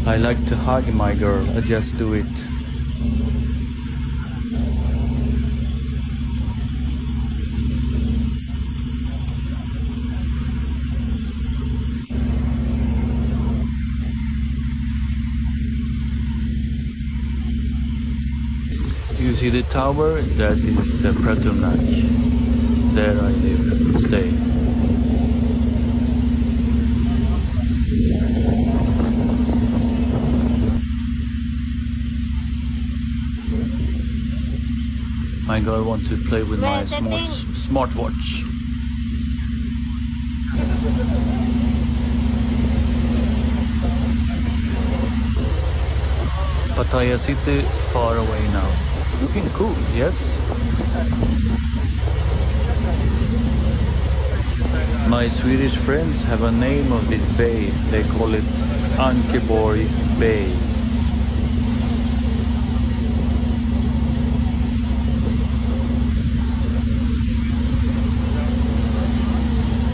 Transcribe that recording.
I like to hug my girl, I just do it. You see the tower? That is Pratumnak. There I live, stay. My girl wants to play with my smartwatch. Pattaya city, far away now. Looking cool, yes? My Swedish friends have a name of this bay. They call it Ankeborg Bay.